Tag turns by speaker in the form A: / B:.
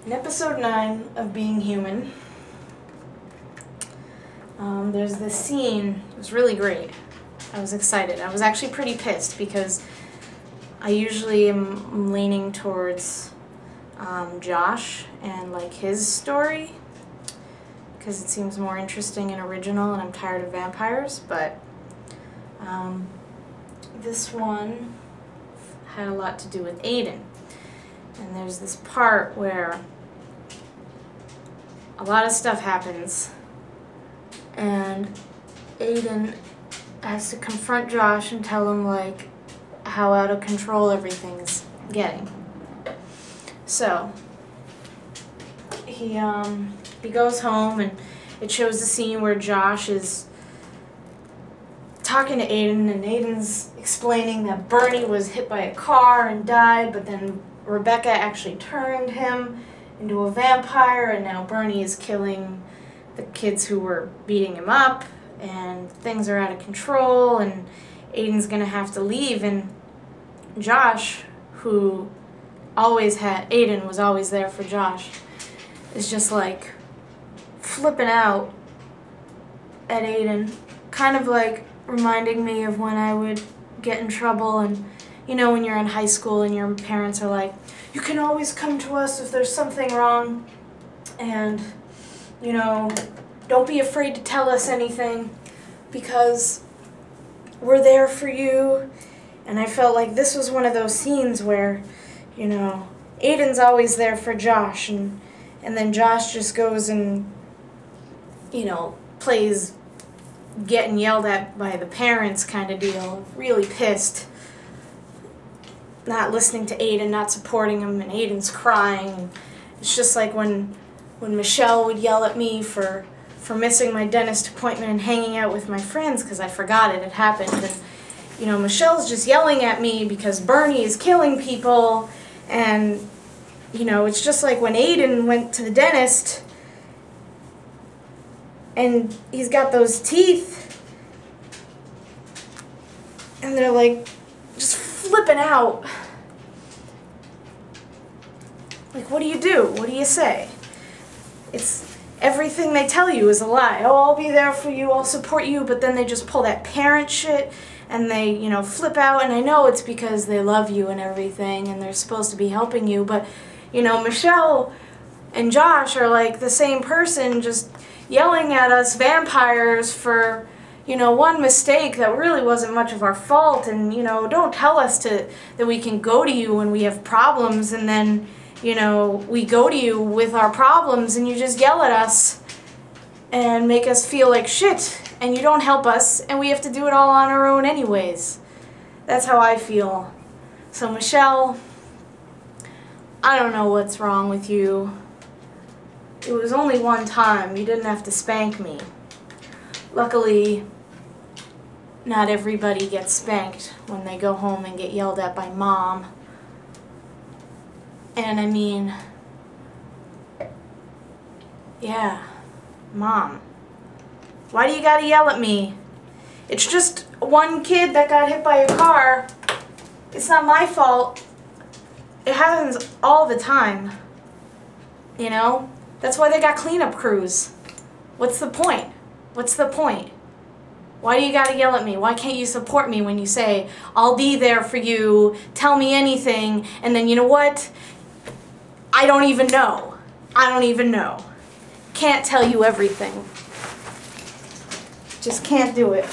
A: In episode 9 of Being Human, there's this scene. It was really great. I was excited. I was actually pretty pissed because I usually am leaning towards Josh and like his story because it seems more interesting and original, and I'm tired of vampires, but this one had a lot to do with Aiden. And there's this part where a lot of stuff happens and Aiden has to confront Josh and tell him like how out of control everything's getting. So he goes home and it shows the scene where Josh is talking to Aiden, and Aiden's explaining that Bernie was hit by a car and died, but then Rebecca actually turned him into a vampire, and now Bernie is killing the kids who were beating him up, and things are out of control, and Aiden's gonna have to leave. And Josh, who always had, Aiden was always there for Josh, is just like flipping out at Aiden, kind of like reminding me of when I would get in trouble, and you know, when you're in high school and your parents are like, you can always come to us if there's something wrong, and you know, don't be afraid to tell us anything because we're there for you. And I felt like this was one of those scenes where, you know, Aiden's always there for Josh, and then Josh just goes and, you know, plays getting yelled at by the parents kind of deal, really pissed, not listening to Aiden, not supporting him, and Aiden's crying. And it's just like when Michelle would yell at me for missing my dentist appointment and hanging out with my friends because I forgot it had happened. And you know, Michelle's just yelling at me because Bernie is killing people. And you know, it's just like when Aiden went to the dentist and he's got those teeth and they're like just flipping out. Like, what do you do? What do you say? It's everything they tell you is a lie. Oh, I'll be there for you, I'll support you, but then they just pull that parent shit and they, you know, flip out. And I know it's because they love you and everything and they're supposed to be helping you, but you know, Michelle and Josh are like the same person, just yelling at us vampires for, you know, one mistake that really wasn't much of our fault. And you know, don't tell us that we can go to you when we have problems, and then you know, we go to you with our problems and you just yell at us and make us feel like shit, and you don't help us, and we have to do it all on our own anyways. That's how I feel. So Michelle, I don't know what's wrong with you. It was only one time. You didn't have to spank me. Luckily, not everybody gets spanked when they go home and get yelled at by mom. And I mean, yeah, Mom, why do you gotta yell at me? It's just one kid that got hit by a car. It's not my fault. It happens all the time, you know? That's why they got cleanup crews. What's the point? What's the point? Why do you gotta yell at me? Why can't you support me when you say, I'll be there for you, tell me anything, and then you know what? I don't even know. I don't even know. Can't tell you everything. Just can't do it.